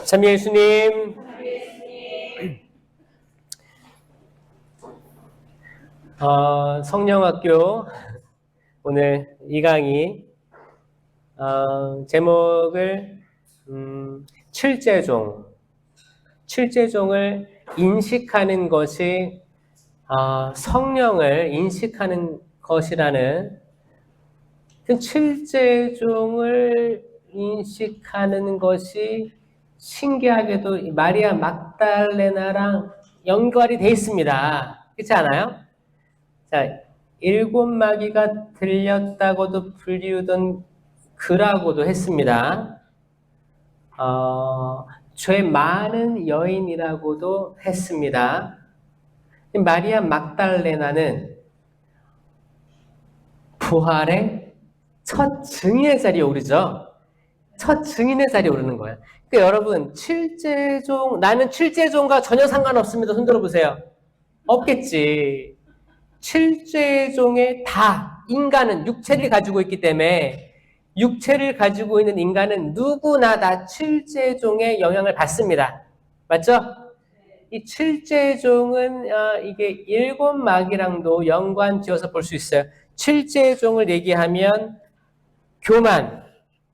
참 예수님, 성령학교 오늘 이 강의 제목을 칠제종을 인식하는 것이 성령을 인식하는 것이라는 그 칠제종을 인식하는 것이 신기하게도 마리아 막달레나랑 연결이 돼 있습니다. 그렇지 않아요? 자, 일곱 마귀가 들렸다고도 불리우던 그라고도 했습니다. 죄 많은 여인이라고도 했습니다. 마리아 막달레나는 부활의 첫 증인의 자리에 오르죠. 첫 증인의 자리에 오르는 거예요. 그러니까 여러분, 나는 칠제종과 전혀 상관없습니다. 손 들어보세요. 없겠지. 칠제종의 다 인간은 육체를 가지고 있기 때문에 육체를 가지고 있는 인간은 누구나 다 칠제종의 영향을 받습니다. 맞죠? 이 칠제종은 이게 일곱 마귀랑도 연관지어서 볼 수 있어요. 칠제종을 얘기하면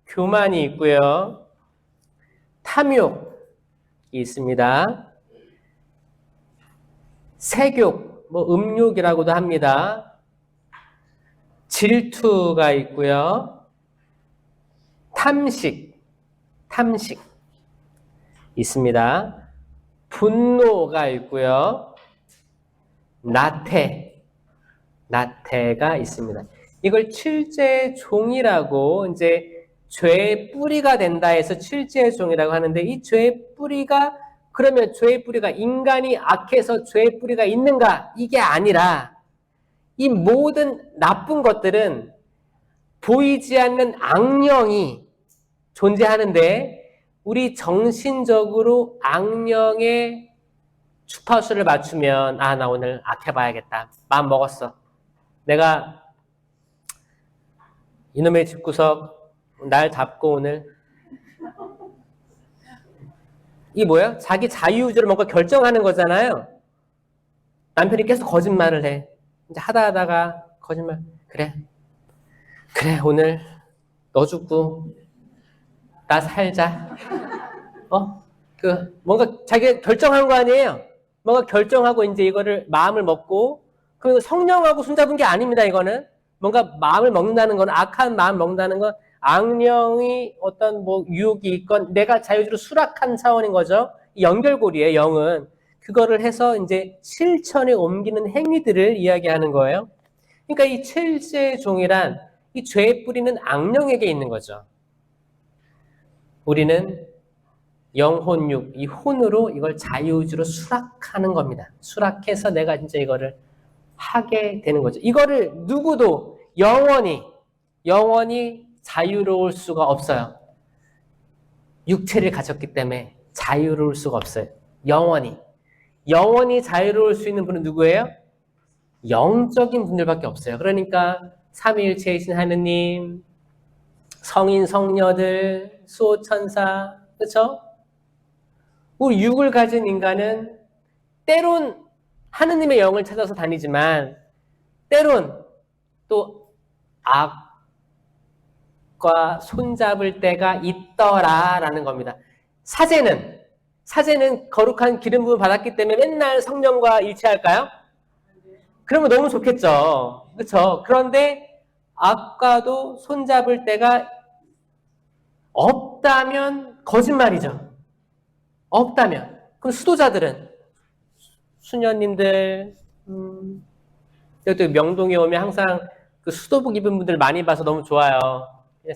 교만이 있고요. 탐욕이 있습니다. 색욕, 음욕이라고도 합니다. 질투가 있고요. 탐식 있습니다. 분노가 있고요. 나태가 있습니다. 이걸 칠제종이라고 이제 죄의 뿌리가 된다 해서 칠제종이라고 하는데, 이 죄의 뿌리가, 그러면 죄의 뿌리가 인간이 악해서 죄의 뿌리가 있는가? 이게 아니라 이 모든 나쁜 것들은 보이지 않는 악령이 존재하는데, 우리 정신적으로 악령의 주파수를 맞추면 나 오늘 악해봐야겠다. 마음 먹었어. 내가 이놈의 집구석 날 잡고 오늘 이 뭐야? 자기 자유의지로 뭔가 결정하는 거잖아요. 남편이 계속 거짓말을 해. 이제 하다가 거짓말. 그래 오늘 너 죽고 나 살자. 뭔가 자기가 결정한 거 아니에요. 뭔가 결정하고 이제 이거를 마음을 먹고, 그 성령하고 손잡은 게 아닙니다. 이거는 뭔가 마음을 먹는다는 건, 악한 마음 먹는다는 건 악령이 어떤 유혹이 있건 내가 자유주로 수락한 차원인 거죠. 연결고리에 영은 그거를 해서 이제 실천에 옮기는 행위들을 이야기하는 거예요. 그러니까 이 칠제종이란 이 죄의 뿌리는 악령에게 있는 거죠. 우리는 영혼육, 이 혼으로 이걸 자유주로 수락하는 겁니다. 수락해서 내가 진짜 이거를 하게 되는 거죠. 이거를 누구도 영원히 자유로울 수가 없어요. 육체를 가졌기 때문에 자유로울 수가 없어요. 영원히 자유로울 수 있는 분은 누구예요? 영적인 분들밖에 없어요. 그러니까 삼위일체이신 하느님, 성인, 성녀들, 수호천사, 그렇죠? 우리 육을 가진 인간은 때론 하느님의 영을 찾아서 다니지만 때론 또 악과 손잡을 때가 있더라라는 겁니다. 사제는 거룩한 기름 부음 받았기 때문에 맨날 성령과 일치할까요? 그러면 너무 좋겠죠. 그렇죠? 그런데 악과도 손잡을 때가 없다면 거짓말이죠. 없다면. 그럼 수도자들은, 수녀님들, 또 명동에 오면 항상 그 수도복 입은 분들 많이 봐서 너무 좋아요.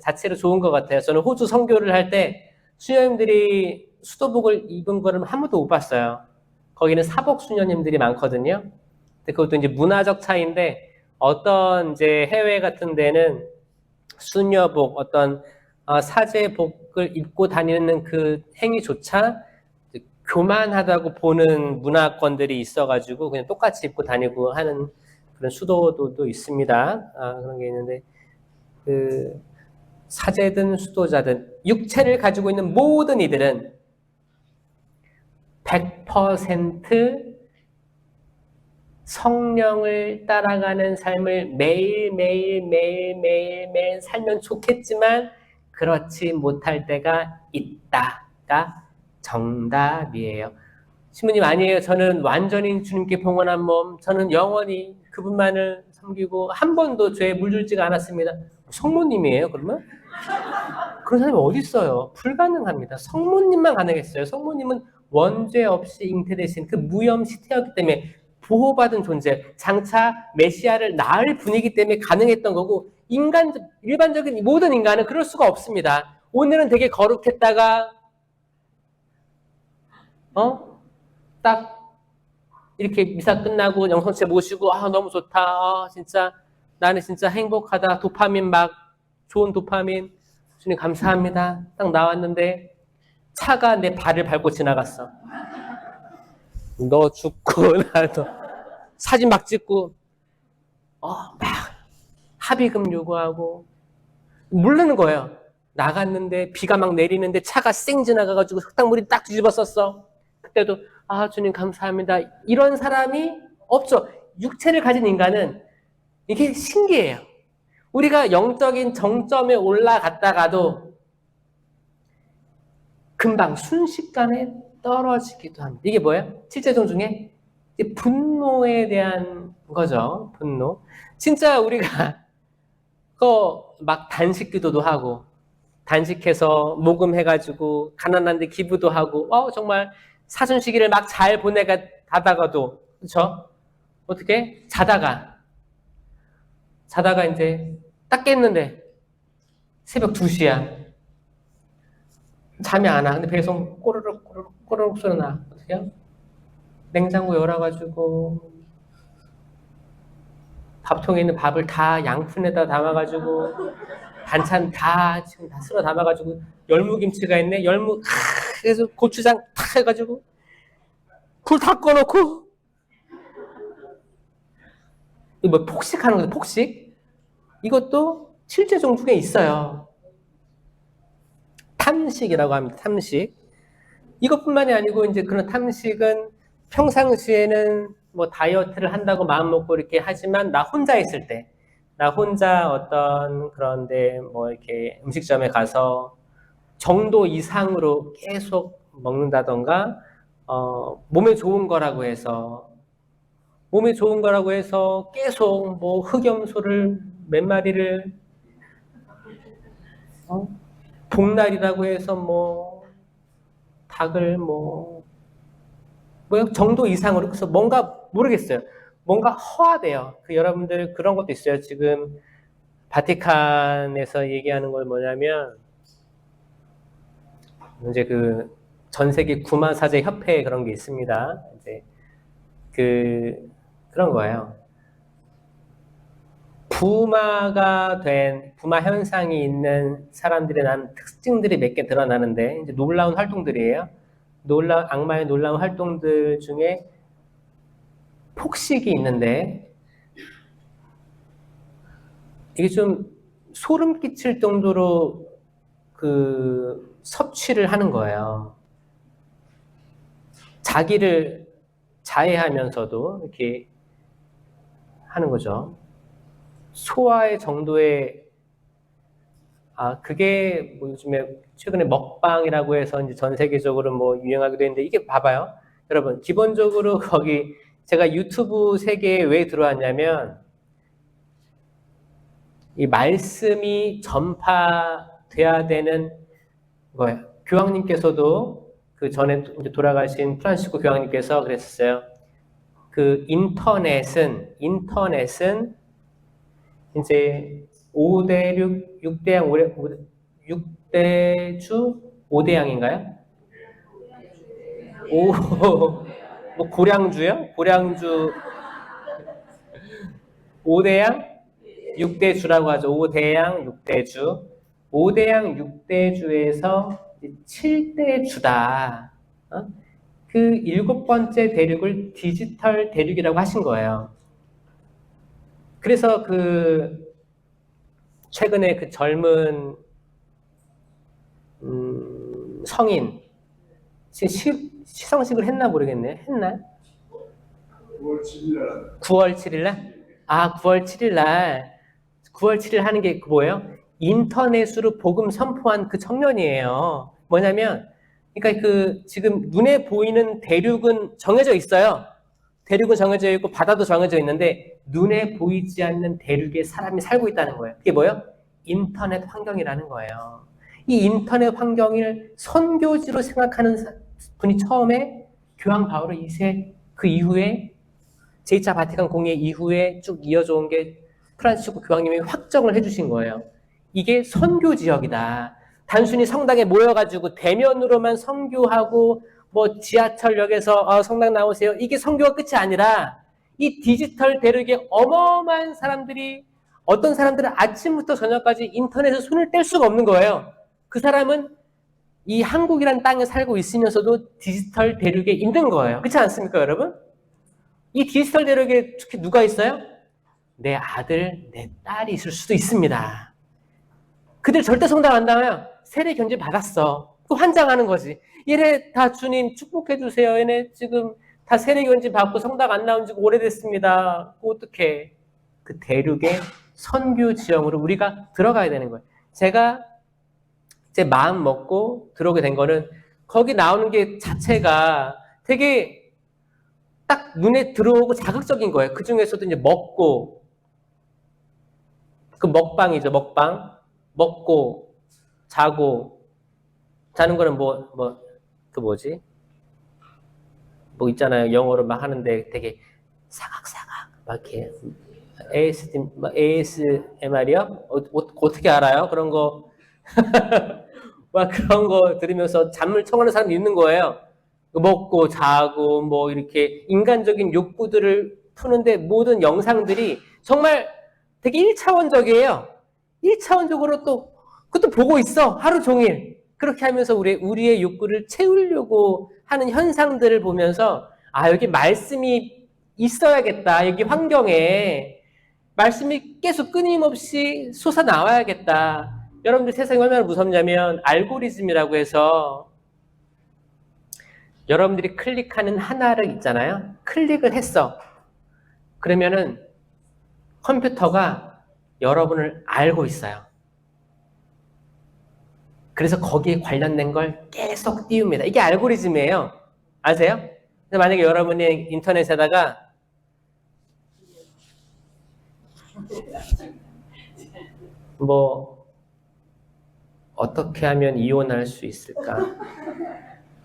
자체로 좋은 것 같아요. 저는 호주 선교를 할 때 수녀님들이 수도복을 입은 거를 한 번도 못 봤어요. 거기는 사복 수녀님들이 많거든요. 근데 그것도 이제 문화적 차이인데, 어떤 이제 해외 같은 데는 수녀복, 어떤 사제복을 입고 다니는 그 행위조차 교만하다고 보는 문화권들이 있어가지고 그냥 똑같이 입고 다니고 하는 그런 수도도 있습니다. 그런 게 있는데, 사제든 수도자든 육체를 가지고 있는 모든 이들은 100% 성령을 따라가는 삶을 매일 살면 좋겠지만 그렇지 못할 때가 있다가 정답이에요. 신부님 아니에요. 저는 완전히 주님께 봉헌한 몸, 저는 영원히 그분만을 섬기고 한 번도 죄에 물들지가 않았습니다. 성모님이에요 그러면? 그런 사람이 어디 있어요? 불가능합니다. 성모님만 가능했어요. 성모님은 원죄 없이 잉태되신 그 무염시태였기 때문에 보호받은 존재, 장차 메시아를 낳을 분이기 때문에 가능했던 거고, 일반적인 모든 인간은 그럴 수가 없습니다. 오늘은 되게 거룩했다가 딱 이렇게 미사 끝나고 영성체 모시고 너무 좋다. 진짜 나는 진짜 행복하다. 도파민 막 좋은 도파민. 주님 감사합니다. 딱 나왔는데 차가 내 발을 밟고 지나갔어. 너 죽고 나도 사진 막 찍고 막 합의금 요구하고 모르는 거예요. 나갔는데 비가 막 내리는데 차가 쌩 지나가가지고 흙탕물이 딱 뒤집었었어. 그때도 주님 감사합니다. 이런 사람이 없죠. 육체를 가진 인간은 이게 신기해요. 우리가 영적인 정점에 올라갔다가도 금방 순식간에 떨어지기도 합니다. 이게 뭐예요? 칠제종 중에 분노에 대한 거죠. 분노. 진짜 우리가 막 단식 기도도 하고 단식해서 모금해가지고 가난한데 기부도 하고 정말 사순시기를 막 잘 보내가다가도 그렇죠? 어떻게? 자다가 이제 딱 깼는데 새벽 2시야. 잠이 안 와. 근데 배송 꼬르륵 소리 나. 어떻게 해요? 냉장고 열어가지고 밥통에 있는 밥을 다 양푼에다 담아가지고 반찬 지금 다 쓸어 담아가지고 열무김치가 있네. 그래서 고추장 탁 해가지고 불 다 꺼놓고 이거 뭐 폭식하는 거죠. 폭식. 이것도 칠제종 중에 있어요. 탐식이라고 합니다. 탐식. 이것뿐만이 아니고 이제 그런 탐식은 평상시에는 뭐 다이어트를 한다고 마음 먹고 이렇게 하지만 나 혼자 있을 때, 나 혼자 어떤 그런데 뭐 이렇게 음식점에 가서 정도 이상으로 계속 먹는다던가, 몸에 좋은 거라고 해서 계속 뭐 흑염소를 몇 마리를 복날이라고 해서 뭐 닭을 뭐 정도 이상으로. 그래서 뭔가 모르겠어요. 뭔가 허하대요. 여러분들 그런 것도 있어요. 지금 바티칸에서 얘기하는 건 뭐냐면 이제 전 세계 구마사제 협회 그런 게 있습니다. 이제 그런 거예요. 부마 현상이 있는 사람들의 난 특징들이 몇 개 드러나는데 이제 놀라운 활동들이에요. 악마의 놀라운 활동들 중에 폭식이 있는데 이게 좀 소름 끼칠 정도로 섭취를 하는 거예요. 자기를 자해하면서도 이렇게 하는 거죠. 소화의 정도의 그게 뭐 요즘에 최근에 먹방이라고 해서 이제 전 세계적으로 뭐 유행하기도 했는데 이게 봐봐요. 여러분 기본적으로 거기 제가 유튜브 세계에 왜 들어왔냐면 이 말씀이 전파돼야 되는 거예요. 교황님께서도 전에 이제 돌아가신 프란시스코 교황님께서 그랬었어요. 인터넷은 이제 5대6, 6대주, 5대양인가요? 뭐 고량주요? 고량주 5대양? 6대주라고 하죠. 5대양, 6대주. 5대양, 6대주에서 7대주다. 7번째 대륙을 디지털 대륙이라고 하신 거예요. 그래서 최근에 젊은 성인 시성식을 했나 모르겠네. 했나? 9월 7일 날. 9월 7일 날? 아, 9월 7일 날. 9월 7일 하는 게 뭐예요? 인터넷으로 복음 선포한 그 청년이에요. 뭐냐면, 그러니까 지금 눈에 보이는 대륙은 정해져 있어요. 대륙은 정해져 있고 바다도 정해져 있는데 눈에 보이지 않는 대륙에 사람이 살고 있다는 거예요. 그게 뭐예요? 인터넷 환경이라는 거예요. 이 인터넷 환경을 선교지로 생각하는 분이 처음에 교황 바오로 2세 그 이후에 제2차 바티칸 공회 이후에 쭉 이어져 온 게 프란시스코 교황님이 확정을 해주신 거예요. 이게 선교 지역이다. 단순히 성당에 모여가지고 대면으로만 선교하고 뭐 지하철역에서 성당 나오세요. 이게 선교가 끝이 아니라 이 디지털 대륙에 어마어마한 사람들이 어떤 사람들은 아침부터 저녁까지 인터넷에 손을 뗄 수가 없는 거예요. 그 사람은 이 한국이란 땅에 살고 있으면서도 디지털 대륙에 있는 거예요. 그렇지 않습니까, 여러분? 이 디지털 대륙에 특히 누가 있어요? 내 아들, 내 딸이 있을 수도 있습니다. 그들 절대 성당 안 나와요. 세례 견지 받았어. 그 환장하는 거지. 얘네 다 주님 축복해 주세요. 얘네 지금 다 세례 견지 받고 성당 안 나온 지 오래됐습니다. 어떡해. 그 대륙의 선교 지형으로 우리가 들어가야 되는 거예요. 제가 제 마음 먹고 들어오게 된 거는 거기 나오는 게 자체가 되게 딱 눈에 들어오고 자극적인 거예요. 그 중에서도 이제 먹고, 그 먹방이죠, 먹방. 먹고, 자고, 자는 거는 그 뭐지? 뭐 있잖아요. 영어로 막 하는데 되게 사각사각, 막 이렇게. ASMR이요? 어떻게 알아요? 그런 거. 막 그런 거 들으면서 잠을 청하는 사람이 있는 거예요. 먹고 자고 뭐 이렇게 인간적인 욕구들을 푸는데 모든 영상들이 정말 되게 1차원적이에요. 1차원적으로 또 그것도 보고 있어. 하루 종일. 그렇게 하면서 우리의 욕구를 채우려고 하는 현상들을 보면서 아, 여기 말씀이 있어야겠다. 여기 환경에 말씀이 계속 끊임없이 솟아나와야겠다. 여러분들 세상이 얼마나 무섭냐면 알고리즘이라고 해서 여러분들이 클릭하는 하나를 있잖아요. 클릭을 했어. 그러면은 컴퓨터가 여러분을 알고 있어요. 그래서 거기에 관련된 걸 계속 띄웁니다. 이게 알고리즘이에요. 아세요? 만약에 여러분이 인터넷에다가 뭐 어떻게 하면 이혼할 수 있을까?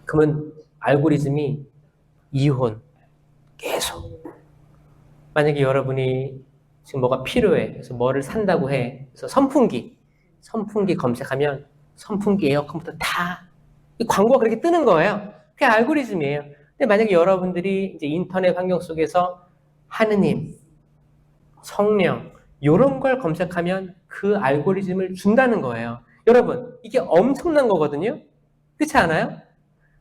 그러면 알고리즘이 이혼 계속. 만약에 여러분이 지금 뭐가 필요해. 그래서 뭐를 산다고 해. 그래서 선풍기 검색하면 선풍기, 에어컨부터 다 이 광고가 그렇게 뜨는 거예요. 그게 알고리즘이에요. 근데 만약에 여러분들이 이제 인터넷 환경 속에서 하느님, 성령 이런 걸 검색하면 그 알고리즘을 준다는 거예요. 여러분, 이게 엄청난 거거든요. 그렇지 않아요?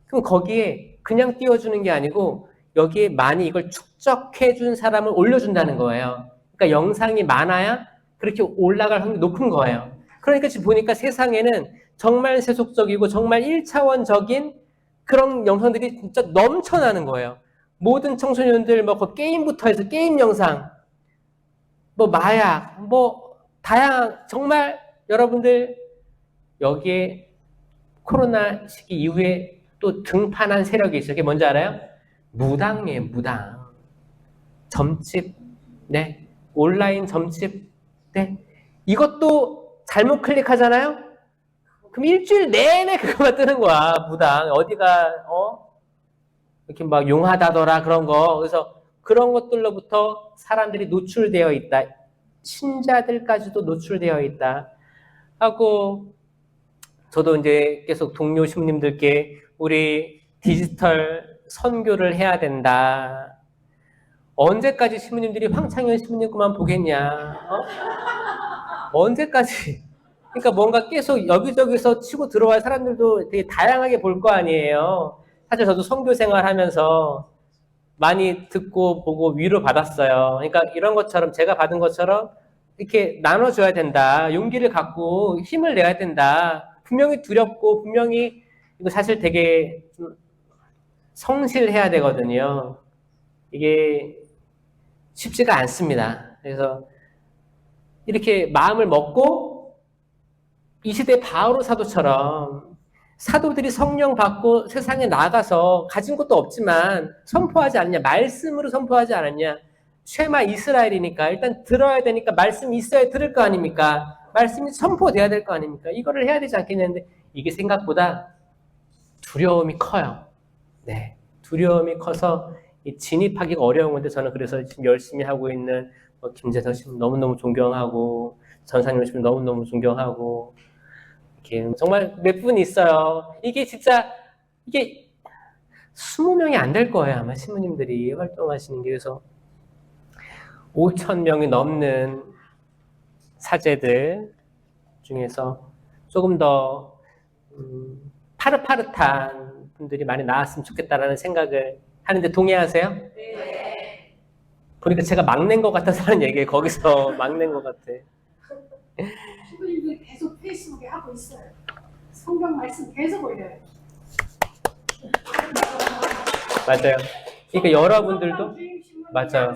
그럼 거기에 그냥 띄워주는 게 아니고 여기에 많이 이걸 축적해 준 사람을 올려준다는 거예요. 그러니까 영상이 많아야 그렇게 올라갈 확률이 높은 거예요. 그러니까 지금 보니까 세상에는 정말 세속적이고 정말 1차원적인 그런 영상들이 진짜 넘쳐나는 거예요. 모든 청소년들 뭐 게임부터 해서 게임 영상, 뭐 마약, 뭐 다양한 정말 여러분들 여기에 코로나 시기 이후에 또 등판한 세력이 있어요. 그게 뭔지 알아요? 무당이에요, 무당. 점집, 네. 온라인 점집, 네. 이것도 잘못 클릭하잖아요? 그럼 일주일 내내 그거만 뜨는 거야, 무당. 어디가, 이렇게 막 용하다더라, 그런 거. 그래서 그런 것들로부터 사람들이 노출되어 있다. 신자들까지도 노출되어 있다. 하고, 저도 이제 계속 동료 신부님들께 우리 디지털 선교를 해야 된다. 언제까지 신부님들이 황창현 신부님 것만 보겠냐? 언제까지? 그러니까 뭔가 계속 여기저기서 치고 들어와야 사람들도 되게 다양하게 볼 거 아니에요. 사실 저도 선교 생활하면서 많이 듣고 보고 위로 받았어요. 그러니까 이런 것처럼 제가 받은 것처럼 이렇게 나눠줘야 된다. 용기를 갖고 힘을 내야 된다. 분명히 두렵고 분명히 이거 사실 되게 좀 성실해야 되거든요. 이게 쉽지가 않습니다. 그래서 이렇게 마음을 먹고 이 시대 바오로 사도처럼 사도들이 성령 받고 세상에 나가서 가진 것도 없지만 선포하지 않느냐, 말씀으로 선포하지 않았냐. 쉐마 이스라엘이니까 일단 들어야 되니까 말씀이 있어야 들을 거 아닙니까? 말씀이 선포돼야 될 거 아닙니까? 이거를 해야 되지 않겠냐는데 이게 생각보다 두려움이 커요. 네, 두려움이 커서 진입하기가 어려운 건데 저는 그래서 지금 열심히 하고 있는 김재석 씨 너무너무 존경하고 전상용 씨 너무너무 존경하고 이렇게 정말 몇 분 있어요. 이게 진짜 이게 20명이 안 될 거예요. 아마 신부님들이 활동하시는 게. 그래서 5,000명이 넘는 사제들 중에서 조금 더 파릇파릇한 분들이 많이 나왔으면 좋겠다라는 생각을 하는데 동의하세요? 네. 보니까 제가 막낸 것 같아서 하는 얘기예요. 거기서 막낸 것 같아. 신부님들 계속 페이스북에 하고 있어요. 성경 말씀 계속 올려요. 맞아요. 그러니까 여러분들도 맞아요.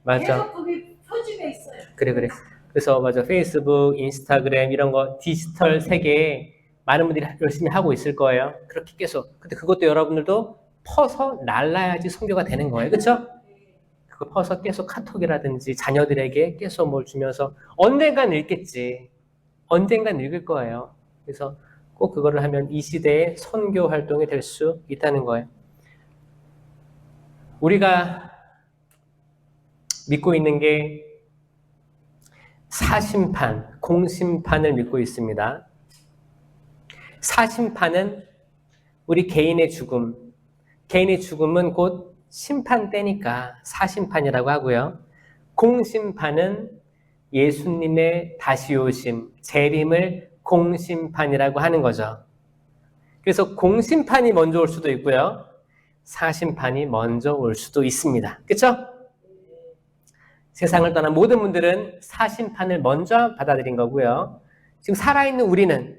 맞아. 계속 거기 표집해 있어요. 그래. 그래서 맞아. 페이스북, 인스타그램 이런 거 디지털 세계에 많은 분들이 열심히 하고 있을 거예요. 그렇게 계속. 근데 그것도 여러분들도 퍼서 날라야지 선교가 되는 거예요. 그렇죠? 그거 퍼서 계속 카톡이라든지 자녀들에게 계속 뭘 주면서 언젠간 읽겠지. 언젠간 읽을 거예요. 그래서 꼭 그거를 하면 이 시대의 선교 활동이 될 수 있다는 거예요. 우리가 믿고 있는 게 사심판, 공심판을 믿고 있습니다. 사심판은 우리 개인의 죽음, 개인의 죽음은 곧 심판 때니까 사심판이라고 하고요. 공심판은 예수님의 다시 오심, 재림을 공심판이라고 하는 거죠. 그래서 공심판이 먼저 올 수도 있고요. 사심판이 먼저 올 수도 있습니다. 그렇죠? 세상을 떠난 모든 분들은 사심판을 먼저 받아들인 거고요. 지금 살아있는 우리는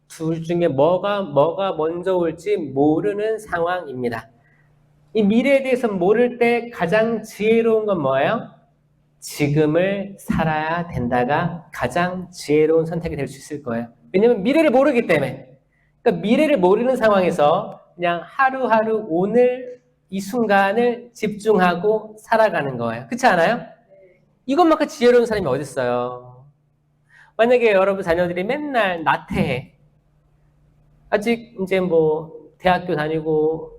둘 중에 뭐가 먼저 올지 모르는 상황입니다. 이 미래에 대해서 모를 때 가장 지혜로운 건 뭐예요? 지금을 살아야 된다가 가장 지혜로운 선택이 될 수 있을 거예요. 왜냐하면 미래를 모르기 때문에. 그러니까 미래를 모르는 상황에서 그냥 하루하루 오늘 이 순간을 집중하고 살아가는 거예요. 그렇지 않아요? 이것만큼 지혜로운 사람이 어디 있어요? 만약에 여러분 자녀들이 맨날 나태해. 아직 이제 뭐 대학교 다니고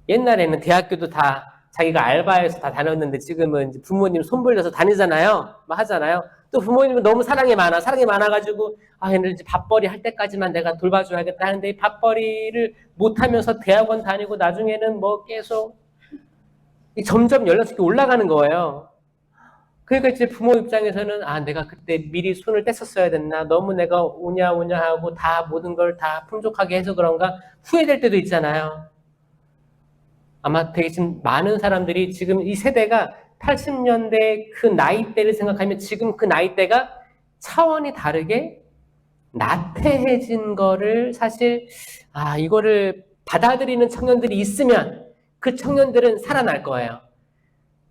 옛날에는 대학교도 다 자기가 알바해서 다 다녔는데 지금은 이제 부모님 손 벌려서 다니잖아요. 뭐 하잖아요. 또 부모님은 너무 사랑이 많아가지고 얘는 이제 밥벌이 할 때까지만 내가 돌봐줘야겠다 하는데 이 밥벌이를 못하면서 대학원 다니고 나중에는 뭐 계속 점점 연령이 올라가는 거예요. 그러니까 이제 부모 입장에서는 내가 그때 미리 손을 뗐었어야 됐나, 너무 내가 오냐 하고 다 모든 걸 다 풍족하게 해서 그런가 후회될 때도 있잖아요. 아마 되게 지금 많은 사람들이 지금 이 세대가 80년대 그 나이대를 생각하면 지금 그 나이대가 차원이 다르게 나태해진 거를 사실 이거를 받아들이는 청년들이 있으면 그 청년들은 살아날 거예요.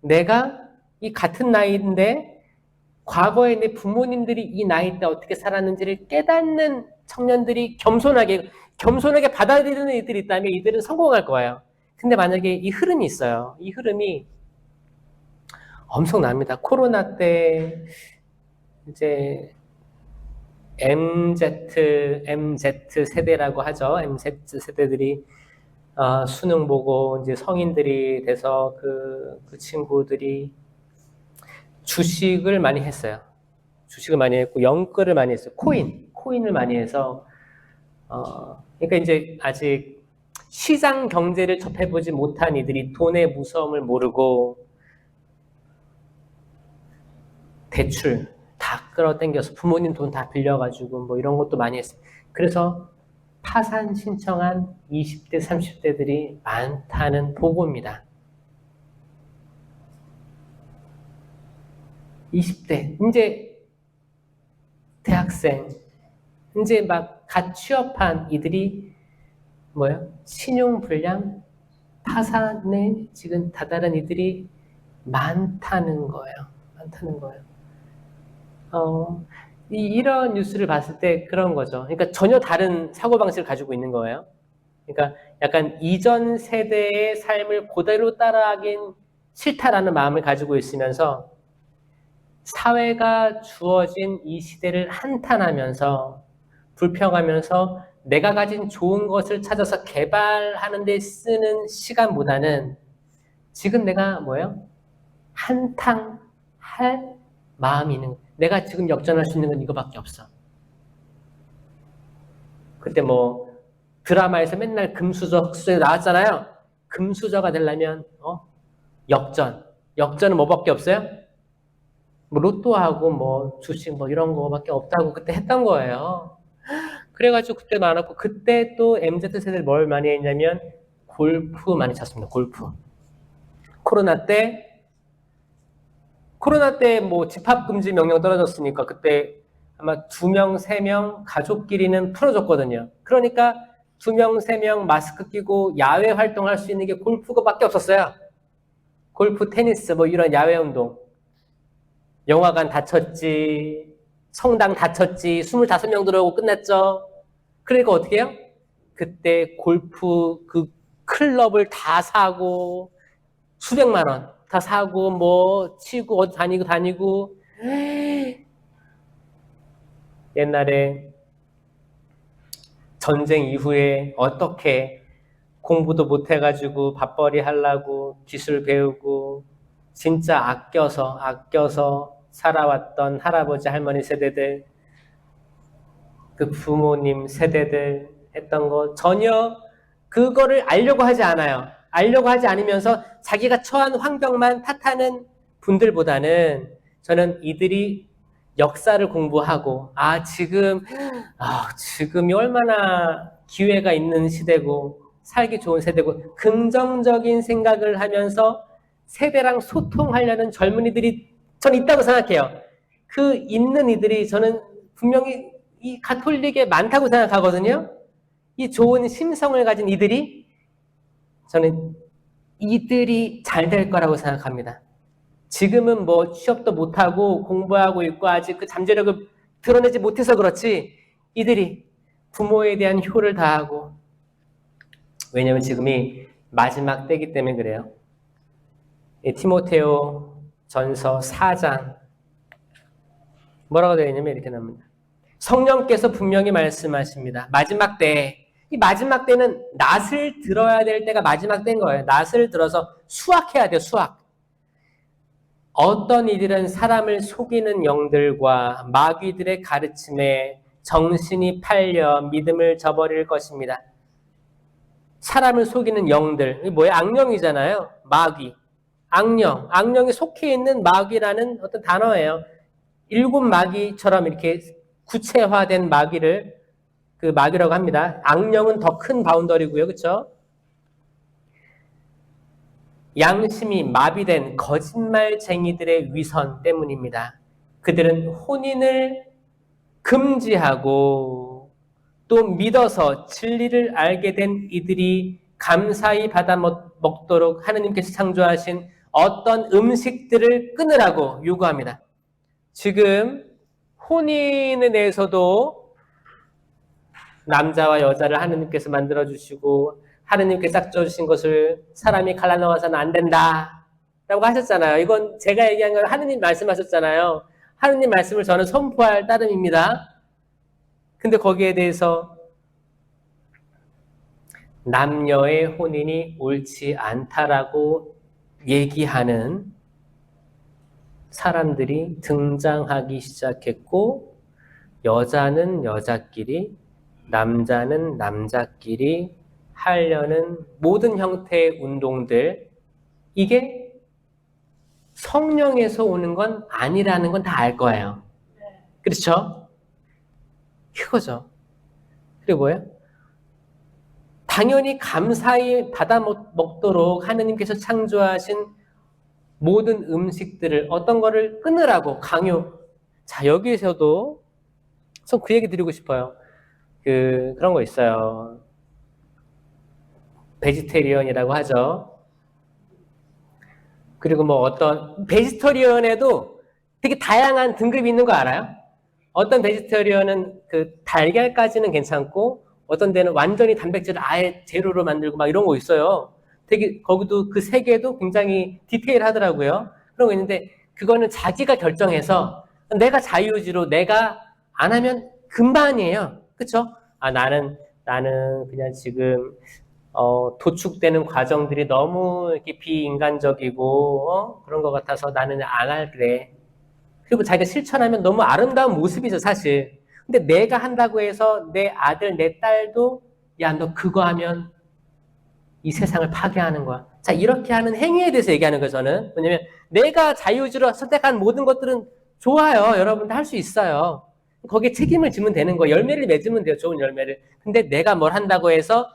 내가 이 같은 나이인데 과거에 내 부모님들이 이 나이 때 어떻게 살았는지를 깨닫는 청년들이 겸손하게 받아들이는 이들이 있다면 이들은 성공할 거예요. 근데 만약에 이 흐름이 있어요. 이 흐름이 엄청납니다. 코로나 때 이제 MZ 세대라고 하죠. MZ 세대들이 수능 보고 이제 성인들이 돼서 그 친구들이 주식을 많이 했어요. 주식을 많이 했고 영끌을 많이 했어요. 코인을 많이 해서 그러니까 이제 아직 시장 경제를 접해보지 못한 이들이 돈의 무서움을 모르고 대출 다 끌어당겨서 부모님 돈 다 빌려가지고 뭐 이런 것도 많이 했어요. 그래서 파산 신청한 20대, 30대들이 많다는 보고입니다. 20대, 이제 대학생, 이제 막 갓 취업한 이들이 뭐예요? 신용불량 파산에 지금 다다른 이들이 많다는 거예요. 많다는 거예요. 이런 뉴스를 봤을 때 그런 거죠. 그러니까 전혀 다른 사고방식을 가지고 있는 거예요. 그러니까 약간 이전 세대의 삶을 그대로 따라하긴 싫다라는 마음을 가지고 있으면서 사회가 주어진 이 시대를 한탄하면서 불평하면서 내가 가진 좋은 것을 찾아서 개발하는 데 쓰는 시간보다는 지금 내가 뭐예요? 한탕할 마음이 있는 거예요. 내가 지금 역전할 수 있는 건 이거밖에 없어. 그때 뭐 드라마에서 맨날 금수저, 흑수저 나왔잖아요. 금수저가 되려면 역전은 뭐밖에 없어요? 뭐 로또하고 뭐 주식 뭐 이런 거밖에 없다고 그때 했던 거예요. 그래가지고 그때 많았고 그때 또 MZ세대를 뭘 많이 했냐면 골프 많이 쳤습니다. 골프. 코로나 때 뭐 집합금지 명령 떨어졌으니까 그때 아마 2명, 3명 가족끼리는 풀어줬거든요. 그러니까 2명, 3명 마스크 끼고 야외 활동할 수 있는 게 골프밖에 없었어요. 골프, 테니스 뭐 이런 야외 운동. 영화관 닫혔지, 성당 닫혔지, 25명 들어오고 끝났죠. 그러니까 어떻게 해요? 그때 골프 그 클럽을 다 사고 수백만 원 다 사고 뭐 치고 어디 다니고 옛날에 전쟁 이후에 어떻게 공부도 못 해가지고 밥벌이 하려고 기술 배우고 진짜 아껴서 살아왔던 할아버지 할머니 세대들 그 부모님 세대들 했던 거 전혀 그거를 알려고 하지 않아요. 알려고 하지 않으면서 자기가 처한 환경만 탓하는 분들보다는 저는 이들이 역사를 공부하고 지금이 얼마나 기회가 있는 시대고 살기 좋은 세대고 긍정적인 생각을 하면서 세대랑 소통하려는 젊은이들이 저는 있다고 생각해요. 그 있는 이들이 저는 분명히 이 가톨릭에 많다고 생각하거든요. 이 좋은 심성을 가진 저는 이들이 잘 될 거라고 생각합니다. 지금은 뭐 취업도 못하고 공부하고 있고 아직 그 잠재력을 드러내지 못해서 그렇지 이들이 부모에 대한 효를 다하고 왜냐면 지금이 마지막 때이기 때문에 그래요. 티모테오 전서 4장 뭐라고 되어 있냐면 이렇게 나옵니다. 성령께서 분명히 말씀하십니다. 마지막 때, 이 마지막 때는 낫을 들어야 될 때가 마지막 때인 거예요. 낫을 들어서 수확해야 돼요. 수확. 어떤 이들은 사람을 속이는 영들과 마귀들의 가르침에 정신이 팔려 믿음을 저버릴 것입니다. 사람을 속이는 영들, 이게 뭐예요? 악령이잖아요. 마귀, 악령이 속해 있는 마귀라는 어떤 단어예요. 7 마귀처럼 이렇게 구체화된 마귀를 그 마귀라고 합니다. 악령은 더 큰 바운더리고요. 그렇죠? 양심이 마비된 거짓말쟁이들의 위선 때문입니다. 그들은 혼인을 금지하고 또 믿어서 진리를 알게 된 이들이 감사히 받아 먹도록 하느님께서 창조하신 어떤 음식들을 끊으라고 요구합니다. 지금 혼인에 대해서도 남자와 여자를 하느님께서 만들어주시고 하느님께 짝져주신 것을 사람이 갈라놓아서는 안 된다 라고 하셨잖아요. 이건 제가 얘기한 건 하느님 말씀하셨잖아요. 하느님 말씀을 저는 선포할 따름입니다. 근데 거기에 대해서 남녀의 혼인이 옳지 않다라고 얘기하는 사람들이 등장하기 시작했고 여자는 여자끼리 남자는 남자끼리 하려는 모든 형태의 운동들 이게 성령에서 오는 건 아니라는 건 다 알 거예요. 그렇죠? 그거죠. 그리고 뭐예요? 당연히 감사히 받아 먹도록 하느님께서 창조하신 모든 음식들을 어떤 거를 끊으라고 강요. 자, 여기에서도 전 그 얘기 드리고 싶어요. 그런 거 있어요. 베지테리언이라고 하죠. 그리고 뭐 어떤 베지터리언에도 되게 다양한 등급이 있는 거 알아요? 어떤 베지터리언은 그 달걀까지는 괜찮고 어떤 데는 완전히 단백질을 아예 제로로 만들고 막 이런 거 있어요. 되게 거기도 그 세계도 굉장히 디테일하더라고요. 그런 거 있는데 그거는 자기가 결정해서 내가 자유의지로 내가 안 하면 그만이에요. 그쵸? 아 나는 그냥 지금 도축되는 과정들이 너무 이렇게 비인간적이고 그런 것 같아서 나는 안 할래. 그리고 자기가 실천하면 너무 아름다운 모습이죠, 사실. 근데 내가 한다고 해서 내 아들, 내 딸도 야, 너 그거 하면 이 세상을 파괴하는 거야. 자, 이렇게 하는 행위에 대해서 얘기하는 거예요, 저는. 왜냐면 내가 자유의지로 선택한 모든 것들은 좋아요. 여러분들 할 수 있어요. 거기에 책임을 지면 되는 거예요. 열매를 맺으면 돼요, 좋은 열매를. 근데 내가 뭘 한다고 해서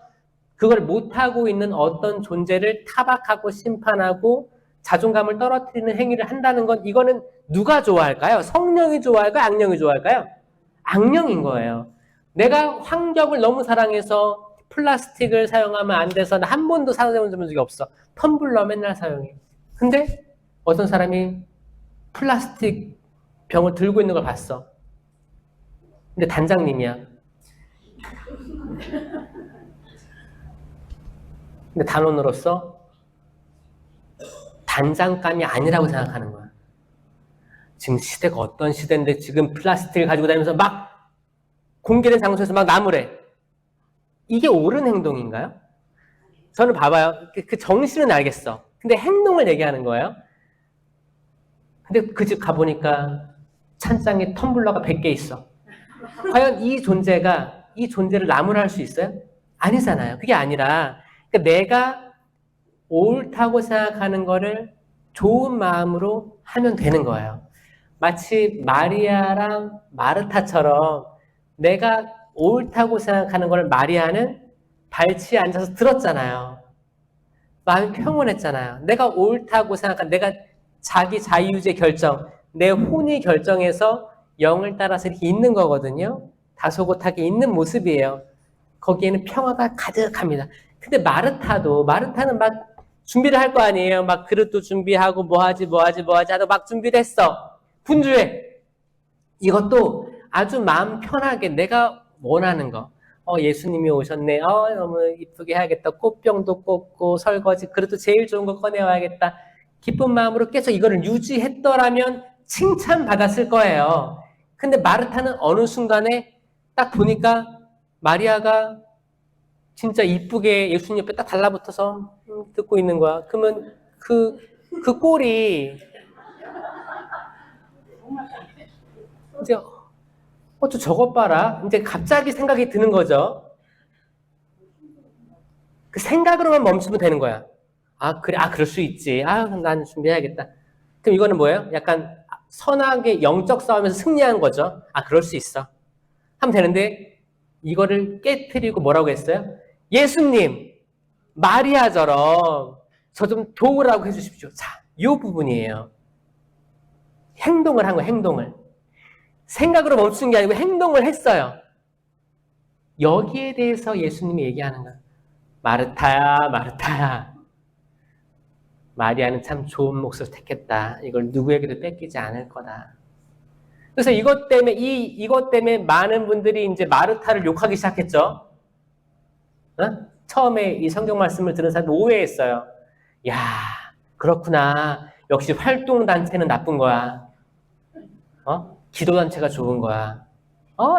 그걸 못하고 있는 어떤 존재를 타박하고 심판하고 자존감을 떨어뜨리는 행위를 한다는 건 이거는 누가 좋아할까요? 성령이 좋아할까요? 악령이 좋아할까요? 악령인 거예요. 내가 환경을 너무 사랑해서 플라스틱을 사용하면 안 돼서 나 한 번도 사용해 본 적이 없어. 텀블러 맨날 사용해. 근데 어떤 사람이 플라스틱 병을 들고 있는 걸 봤어. 근데 단장님이야. 근데 단원으로서 단장감이 아니라고 생각하는 거야. 지금 시대가 어떤 시대인데 지금 플라스틱을 가지고 다니면서 막 공개된 장소에서 막 나무래. 이게 옳은 행동인가요? 저는 봐봐요. 그 정신은 알겠어. 근데 행동을 얘기하는 거예요. 근데 그 집 가보니까 찬장에 텀블러가 100개 있어. 과연 이 존재를 나무라 할 수 있어요? 아니잖아요. 그게 아니라 그러니까 내가 옳다고 생각하는 거를 좋은 마음으로 하면 되는 거예요. 마치 마리아랑 마르타처럼 내가 옳다고 생각하는 걸 마리아는 발치에 앉아서 들었잖아요. 마음이 평온했잖아요. 내가 옳다고 생각한 내가 자기 자유의지의 결정, 내 혼이 결정해서 영을 따라서 이렇게 있는 거거든요. 다소곳하게 있는 모습이에요. 거기에는 평화가 가득합니다. 근데 마르타는 막 준비를 할 거 아니에요. 막 그릇도 준비하고 뭐 하지 하다 막 준비를 했어. 분주해. 이것도 아주 마음 편하게 내가 원하는 거. 예수님이 오셨네. 너무 이쁘게 해야겠다. 꽃병도 꽂고 설거지 그릇도 제일 좋은 거 꺼내와야겠다. 기쁜 마음으로 계속 이거를 유지했더라면 칭찬받았을 거예요. 근데 마르타는 어느 순간에 딱 보니까 마리아가 진짜 이쁘게 예수님 옆에 딱 달라붙어서 듣고 있는 거야. 그러면 그 꼴이 이제 저것 봐라. 이제 갑자기 생각이 드는 거죠. 그 생각으로만 멈추면 되는 거야. 그래. 그럴 수 있지. 난 준비해야겠다. 그럼 이거는 뭐예요? 약간 선악의 영적 싸움에서 승리한 거죠. 그럴 수 있어. 하면 되는데 이거를 깨트리고 뭐라고 했어요? 예수님, 마리아처럼 저 좀 도우라고 해주십시오. 자, 이 부분이에요. 행동을 한 거예요, 행동을. 생각으로 멈춘 게 아니고 행동을 했어요. 여기에 대해서 예수님이 얘기하는 거예요. 마르타야. 마리아는 참 좋은 몫을 택했다. 이걸 누구에게도 뺏기지 않을 거다. 그래서 이것 때문에 많은 분들이 이제 마르타를 욕하기 시작했죠. 처음에 이 성경 말씀을 들은 사람들 오해했어요. 야, 그렇구나. 역시 활동단체는 나쁜 거야. 기도단체가 좋은 거야.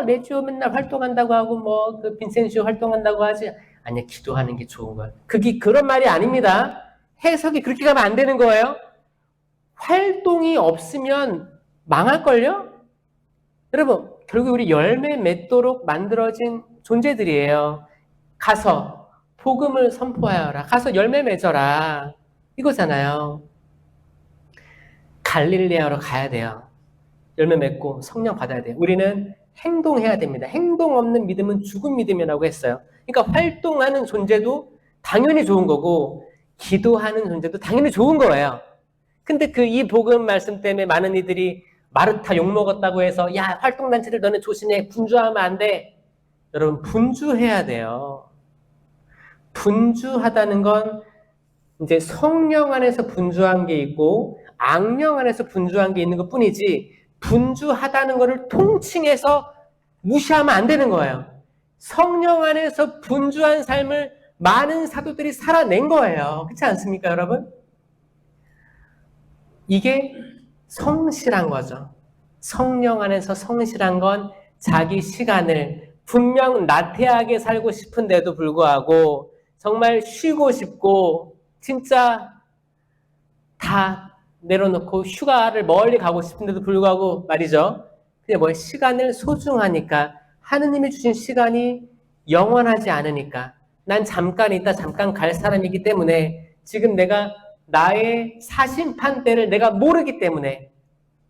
레지오 맨날 활동한다고 하고 그 빈센시오 활동한다고 하지. 아니야, 기도하는 게 좋은 거야. 그런 말이 아닙니다. 해석이 그렇게 가면 안 되는 거예요. 활동이 없으면 망할걸요? 여러분, 결국 우리 열매 맺도록 만들어진 존재들이에요. 가서 복음을 선포하여라. 가서 열매 맺어라. 이거잖아요. 갈릴레아로 가야 돼요. 열매 맺고 성령 받아야 돼요. 우리는 행동해야 됩니다. 행동 없는 믿음은 죽은 믿음이라고 했어요. 그러니까 활동하는 존재도 당연히 좋은 거고 기도하는 존재도 당연히 좋은 거예요. 근데 이 복음 말씀 때문에 많은 이들이 마르타 욕먹었다고 해서 야, 활동단체들 너네 조심해. 분주하면 안 돼. 여러분, 분주해야 돼요. 분주하다는 건 이제 성령 안에서 분주한 게 있고 악령 안에서 분주한 게 있는 것 뿐이지, 분주하다는 것을 통칭해서 무시하면 안 되는 거예요. 성령 안에서 분주한 삶을 많은 사도들이 살아낸 거예요. 그렇지 않습니까, 여러분? 이게 성실한 거죠. 성령 안에서 성실한 건 자기 시간을 분명 나태하게 살고 싶은데도 불구하고 정말 쉬고 싶고 진짜 다 내려놓고 휴가를 멀리 가고 싶은데도 불구하고 말이죠. 그냥 뭐 시간을 소중하니까, 하느님이 주신 시간이 영원하지 않으니까, 난 잠깐 있다 잠깐 갈 사람이기 때문에 지금 내가 나의 사심판대를 내가 모르기 때문에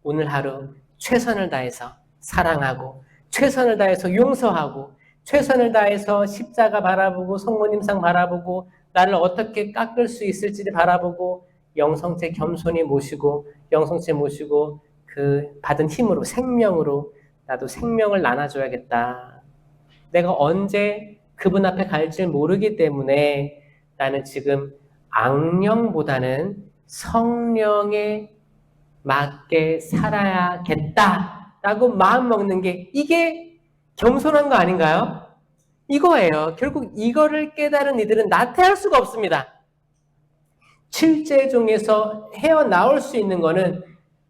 오늘 하루 최선을 다해서 사랑하고 최선을 다해서 용서하고 최선을 다해서 십자가 바라보고 성모님상 바라보고 나를 어떻게 깎을 수 있을지를 바라보고 영성체 겸손히 모시고 영성체 모시고 그 받은 힘으로 생명으로 나도 생명을 나눠줘야겠다. 내가 언제 그분 앞에 갈지 모르기 때문에 나는 지금 악령보다는 성령에 맞게 살아야겠다라고 마음 먹는 게 이게 겸손한 거 아닌가요? 이거예요. 결국 이거를 깨달은 이들은 나태할 수가 없습니다. 칠제종에서 헤어나올 수 있는 거는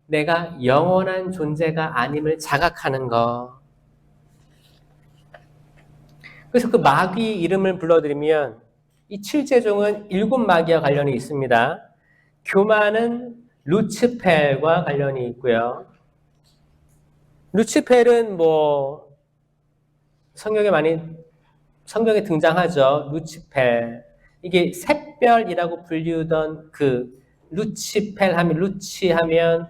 내가 영원한 존재가 아님을 자각하는 거. 그래서 그 마귀 이름을 불러드리면 이 칠제종은 7마귀와 관련이 있습니다. 교만은 루치펠과 관련이 있고요. 루치펠은 뭐 성경에 등장하죠. 루치펠. 이게 샛별이라고 불리우던 그 루치펠 하면 루치하면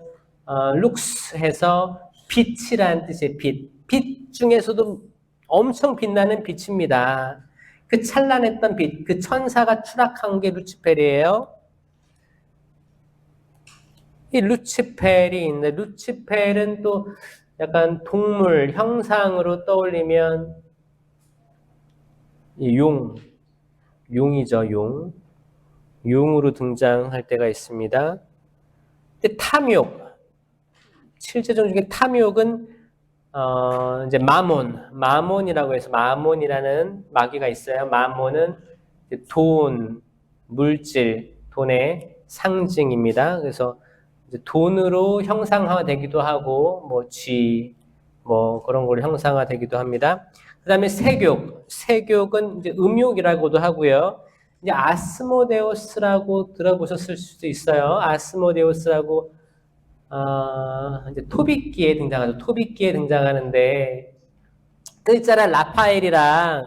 룩스 해서 빛이라는 뜻의 빛. 빛 중에서도 엄청 빛나는 빛입니다. 그 찬란했던 빛, 그 천사가 추락한 게 루치펠이에요. 이 루치펠이 있는데 루치펠은 또 약간 동물 형상으로 떠올리면 용이죠, 용. 용으로 등장할 때가 있습니다. 근데 탐욕, 칠제종 중에 탐욕은 이제 마몬이라고 해서 마몬이라는 마귀가 있어요. 마몬은 돈, 물질, 돈의 상징입니다. 그래서 이제 돈으로 형상화되기도 하고 뭐 그런 걸로 형상화되기도 합니다. 그다음에 세욕은 이제 음욕이라고도 하고요. 이제 아스모데우스라고 들어보셨을 수도 있어요. 아스모데우스라고 이제 토비끼에 등장하죠. 토비끼에 등장하는데 그 있잖아, 라파엘이랑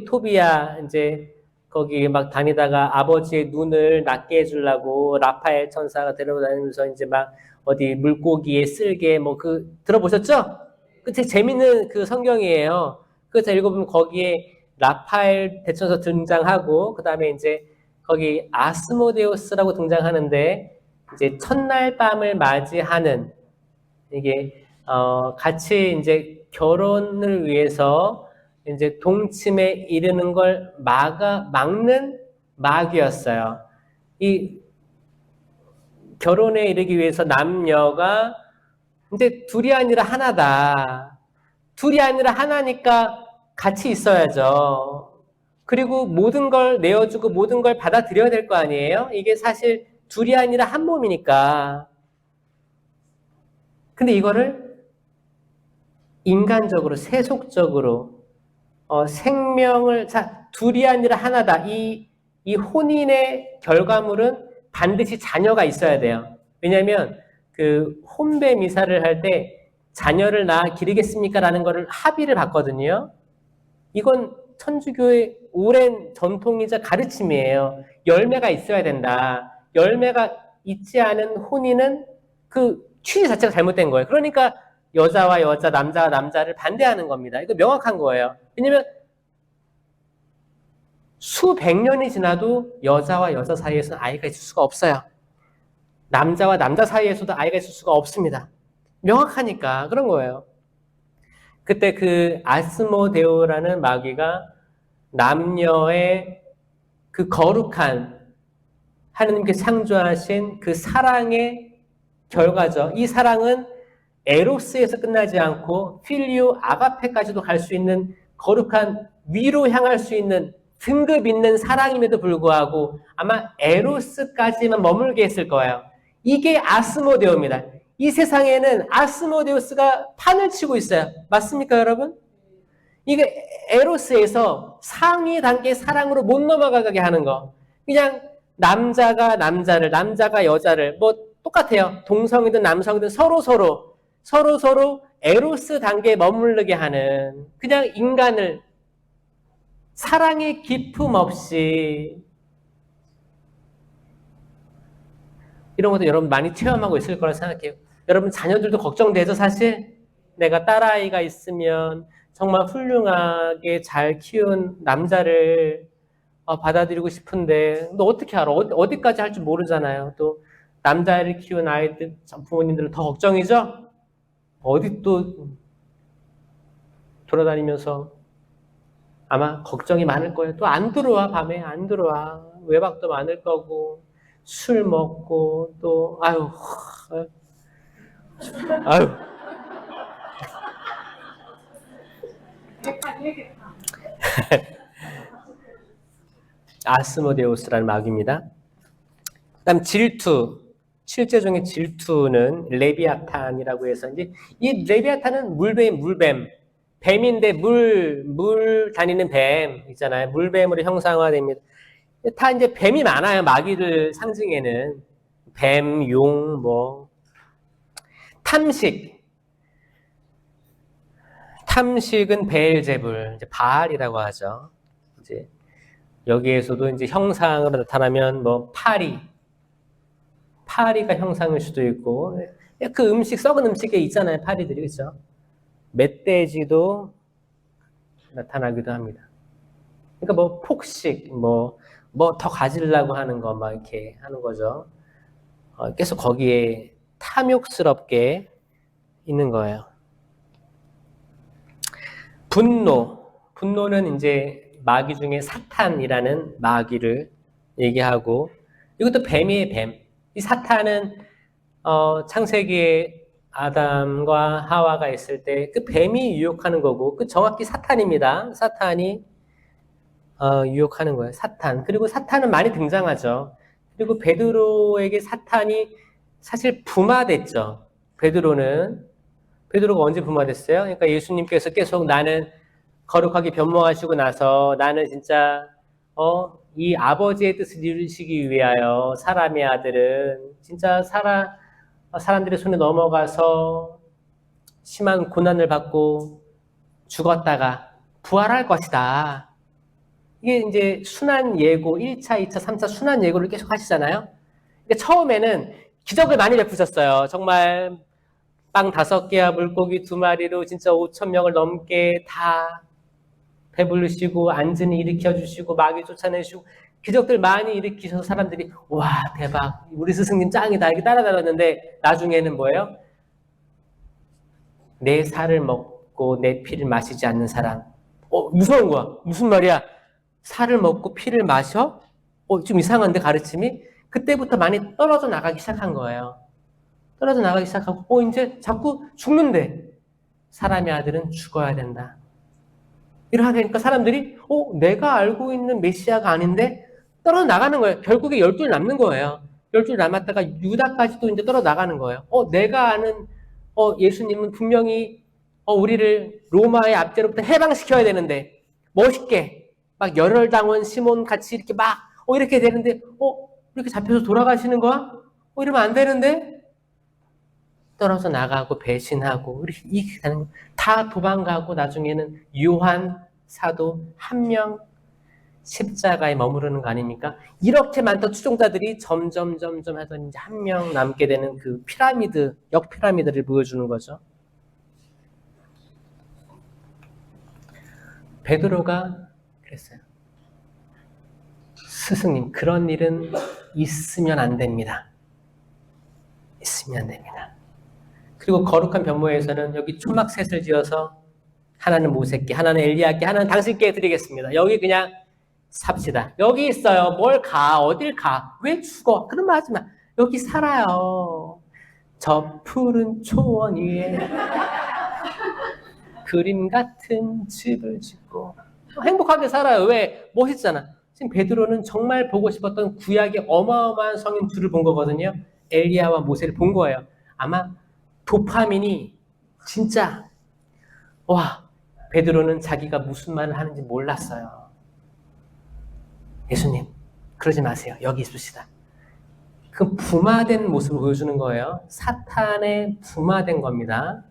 토비야 이제 거기 막 다니다가 아버지의 눈을 낫게 해주려고 라파엘 천사가 데려다니면서 이제 막 어디 물고기에 쓸개 뭐 그 들어보셨죠? 그 되게 재밌는 그 성경이에요. 그래서 읽어보면 거기에 라파엘 대천사 등장하고 그 다음에 이제 거기 아스모데우스라고 등장하는데 이제 첫날 밤을 맞이하는 이게 같이 이제 결혼을 위해서 이제 동침에 이르는 걸 막는 마귀였어요. 이 결혼에 이르기 위해서 남녀가 이제 둘이 아니라 하나다. 둘이 아니라 하나니까 같이 있어야죠. 그리고 모든 걸 내어주고 모든 걸 받아들여야 될 거 아니에요? 이게 사실 둘이 아니라 한 몸이니까. 근데 이거를 인간적으로, 세속적으로, 생명을, 둘이 아니라 하나다. 이 혼인의 결과물은 반드시 자녀가 있어야 돼요. 왜냐하면 그 혼배 미사를 할 때 자녀를 낳아 기르겠습니까? 라는 거를 합의를 받거든요. 이건 천주교의 오랜 전통이자 가르침이에요. 열매가 있어야 된다. 열매가 있지 않은 혼인은 그 취지 자체가 잘못된 거예요. 그러니까 여자와 여자, 남자와 남자를 반대하는 겁니다. 이거 명확한 거예요. 왜냐면 수백 년이 지나도 여자와 여자 사이에서는 아이가 있을 수가 없어요. 남자와 남자 사이에서도 아이가 있을 수가 없습니다. 명확하니까 그런 거예요. 그때 그 아스모데오라는 마귀가 남녀의 그 거룩한 하느님께서 창조하신 그 사랑의 결과죠. 이 사랑은 에로스에서 끝나지 않고 필리오 아가페까지도 갈 수 있는 거룩한 위로 향할 수 있는 등급 있는 사랑임에도 불구하고 아마 에로스까지만 머물게 했을 거예요. 이게 아스모데오입니다. 이 세상에는 아스모데우스가 판을 치고 있어요. 맞습니까, 여러분? 이게 에로스에서 상위 단계 사랑으로 못 넘어가게 하는 거. 그냥 남자가 남자를, 남자가 여자를 뭐 똑같아요. 동성이든 남성이든 서로 에로스 단계에 머무르게 하는 그냥 인간을 사랑의 기품 없이 이런 것도 여러분 많이 체험하고 있을 거라 생각해요. 여러분 자녀들도 걱정돼서 사실 내가 딸아이가 있으면 정말 훌륭하게 잘 키운 남자를 받아들이고 싶은데 너 어떻게 알아? 어디까지 할 줄 모르잖아요. 또 남자를 키운 아이들 부모님들은 더 걱정이죠? 어디 또 돌아다니면서 아마 걱정이 많을 거예요. 또 안 들어와, 밤에 안 들어와. 외박도 많을 거고 술 먹고 또 아유 아스모데우스라는 마귀입니다. 그다음 질투. 실제 중에 질투는 레비아탄이라고 해서 이제 이 레비아탄은 물뱀. 뱀인데 물 다니는 뱀 있잖아요. 물뱀으로 형상화됩니다. 다 이제 뱀이 많아요. 마귀들 상징에는 뱀, 용, 뭐 탐식은 베엘제불, 이제 바알이라고 하죠. 이제 여기에서도 이제 형상으로 나타나면 뭐 파리가 형상일 수도 있고 그 음식 썩은 음식에 있잖아요. 파리들이 그렇죠. 멧돼지도 나타나기도 합니다. 그러니까 뭐 폭식, 뭐 더 가지려고 하는 거 막 이렇게 하는 거죠. 계속 거기에 탐욕스럽게 있는 거예요. 분노는 이제 마귀 중에 사탄이라는 마귀를 얘기하고 이것도 뱀이에요, 뱀. 이 사탄은 창세기에 아담과 하와가 있을 때 그 뱀이 유혹하는 거고 그 정확히 사탄입니다. 사탄이 유혹하는 거예요. 사탄. 그리고 사탄은 많이 등장하죠. 그리고 베드로에게 사탄이 사실 부마됐죠. 베드로가 언제 부마됐어요? 그러니까 예수님께서 계속 나는 거룩하게 변모하시고 나서 나는 진짜 이 아버지의 뜻을 이루시기 위하여 사람의 아들은 진짜 사람들의 손에 넘어가서 심한 고난을 받고 죽었다가 부활할 것이다. 이게 이제 순환 예고 1차, 2차, 3차 순환 예고를 계속 하시잖아요. 근데 처음에는 기적을 많이 베푸셨어요. 정말 빵 5개와 물고기 2마리로 진짜 5,000명을 넘게 다 배부르시고 안전히 일으켜주시고 마귀 쫓아내시고 기적들 많이 일으키셔서 사람들이 와 대박 우리 스승님 짱이다 이렇게 따라다녔는데 나중에는 뭐예요? 내 살을 먹고 내 피를 마시지 않는 사람 무서운 거야. 무슨 말이야? 살을 먹고 피를 마셔? 좀 이상한데 가르침이? 그때부터 많이 떨어져 나가기 시작한 거예요. 떨어져 나가기 시작하고 이제 자꾸 죽는데 사람의 아들은 죽어야 된다. 이러다 보니까 사람들이 내가 알고 있는 메시아가 아닌데 떨어져 나가는 거예요. 결국에 12 남는 거예요. 12 남았다가 유다까지도 이제 떨어져 나가는 거예요. 내가 아는 예수님은 분명히 우리를 로마의 압제로부터 해방시켜야 되는데 멋있게 막 열혈당원 시몬 같이 이렇게 막 이렇게 되는데 이렇게 잡혀서 돌아가시는 거야? 이러면 안 되는데 떨어져 나가고 배신하고 이렇게 되는 거. 다 도망가고 나중에는 요한 사도 한 명 십자가에 머무르는 거 아닙니까? 이렇게 많던 추종자들이 점점 하더니 이제 한 명 남게 되는 그 피라미드, 역피라미드를 보여주는 거죠. 베드로가 그랬어요. 스승님, 그런 일은 있으면 안 됩니다. 있으면 안 됩니다. 그리고 거룩한 변모에서는 여기 초막셋을 지어서 하나는 모세께, 하나는 엘리야께, 하나는 당신께 드리겠습니다. 여기 그냥 삽시다. 여기 있어요. 뭘 가? 어딜 가? 왜 죽어? 그런 말 하지 마. 여기 살아요. 저 푸른 초원 위에 그림 같은 집을 짓고 행복하게 살아요. 왜? 멋있잖아. 지금 베드로는 정말 보고 싶었던 구약의 어마어마한 성인 둘을 본 거거든요. 엘리야와 모세를 본 거예요. 아마 도파민이 진짜 와, 베드로는 자기가 무슨 말을 하는지 몰랐어요. 예수님, 그러지 마세요. 여기 있읍시다. 그 부마된 모습을 보여주는 거예요. 사탄의 부마된 겁니다.